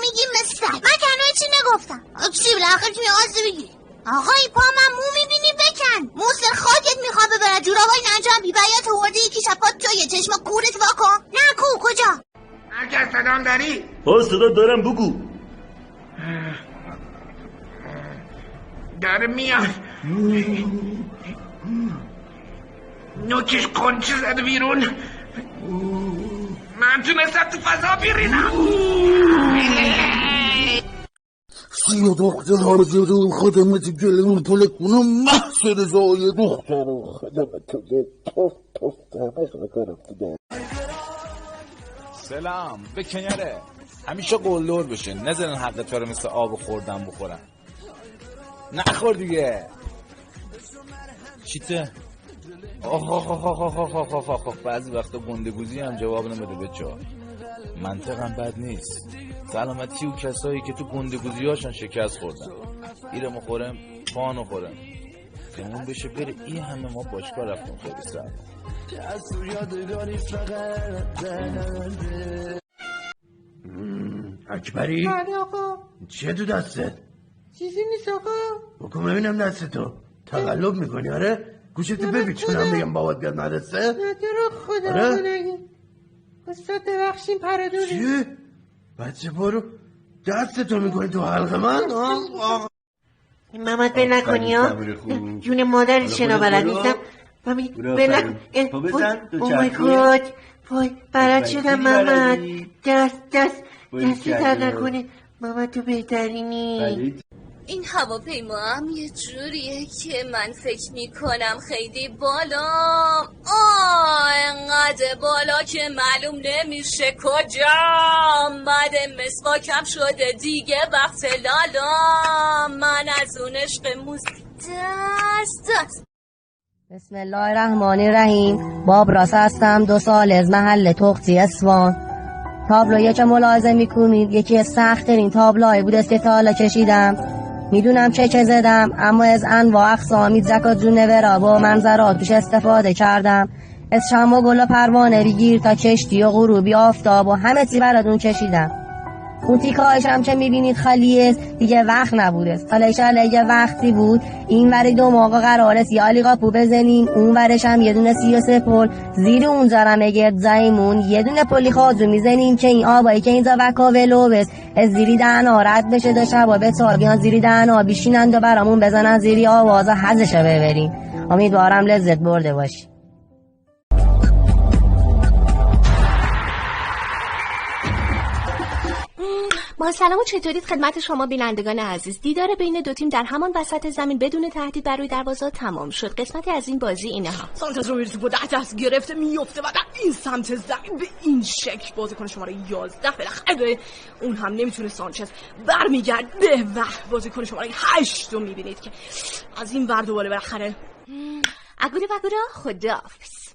میگیم مثل من کنوی چی نگفتم. چی بالاخره چی می‌خواستی بگی؟ آقای پا من مو میبینی بکن. موسر خاکت میخواد ببره جورابای ننجام بی بیات ورده یکی شپات توی چشما کورت واکن. نه کو کجا؟ هرگز صدام داری؟ صدا دارم بگو. داره میاد. نوکش قنچه زده بیرون. من تونستم تو فضا بیرینم. سیا دختر جلو خدمت گلمون پل کنم محصر زای دختر خدمت سلام به کنیاره همیشه قلدر بشه نزنن حق تو رو مثل آب خوردن بخورن. نخور دیگه چیته؟ آخ بعضی وقتا گندگوزی هم جواب نمیده بچه ها. منطقم بد نیست. سلامتی و کسایی که تو گندگوزی هاشن شکست خوردن ایرمو خورم پانو خورم تموم بشه بره. این همه ما باشگاه رفتیم خیلی سر اکبری؟ بله آقا. چیه تو دستت؟ چیزی نیست آقا. بکن ببینم دستتو تقلب میکنی آره؟ گوشتو بپیچونم بگم بابات بیاد مدرسه؟ نه درو خدا آره؟ نگی استاد ببخشیم پرادونه. چیه؟ بچه برو دستتو میکنی تو حلق من؟ محمد بل نکنی ها جون مادری چرا بلد نیستم بل نکن. اومای گود وای بلد شدم محمد. دستی در نکنه محمد تو بهترینی. این هواپیما هم یه جوریه که من فکر میکنم خیلی بالا. انقدر بالا که معلوم نمیشه کجا. مسواکم شده دیگه وقت لالا. من از اون عشق موزیک دست. بسم الله الرحمن الرحیم. باب راست هستم 2 سال از محل تختی اصفهان. تابلویی که ملاحظه میکنید یکی از سخت‌ترین تابلوهایی بود است که تا حالا کشیدم. میدونم چه زدم اما از انواع اقسامی زکات جونورا با منظرات توش استفاده کردم. از شمع و گل و پروانه بگیر تا کشتی و غروبی آفتاب و همه چی براتون کشیدم. اون تیکه‌هاش هم که میبینید خالی است دیگه وقت نبوده. حالا ایشالا یه وقتی بود این وری 2 موقع قرار است یا لیقاپو بزنیم اون ورش هم یه دونه 33 پل زیر اونجا هم گرد زایمون یه دونه پلی خازو میزنیم که این آبایی که اینجا وکاولو بس از زیری دهنا رد بشه دو شبا به تارگیان زیری دهنا بیشینند و برامون بزنن زیری آواز حزشو ببریم. امیدوارم لذت برده باشی. با سلام و چطورید خدمت شما بینندگان عزیز. دیدار بین 2 تیم در همان وسط زمین بدون تهدید بر روی دروازه تمام شد. قسمتی از این بازی اینها. سانچز رو توپو 10 دست گرفته میفته و در این سمت زمین به این شکل بازیکن شماره 11 بالاخره اون هم نمیتونه سانچز برمیگرده و بازیکن شماره 8 رو میبینید که از این ور دوباره بالاخره اگوره وگوره خداحافظ.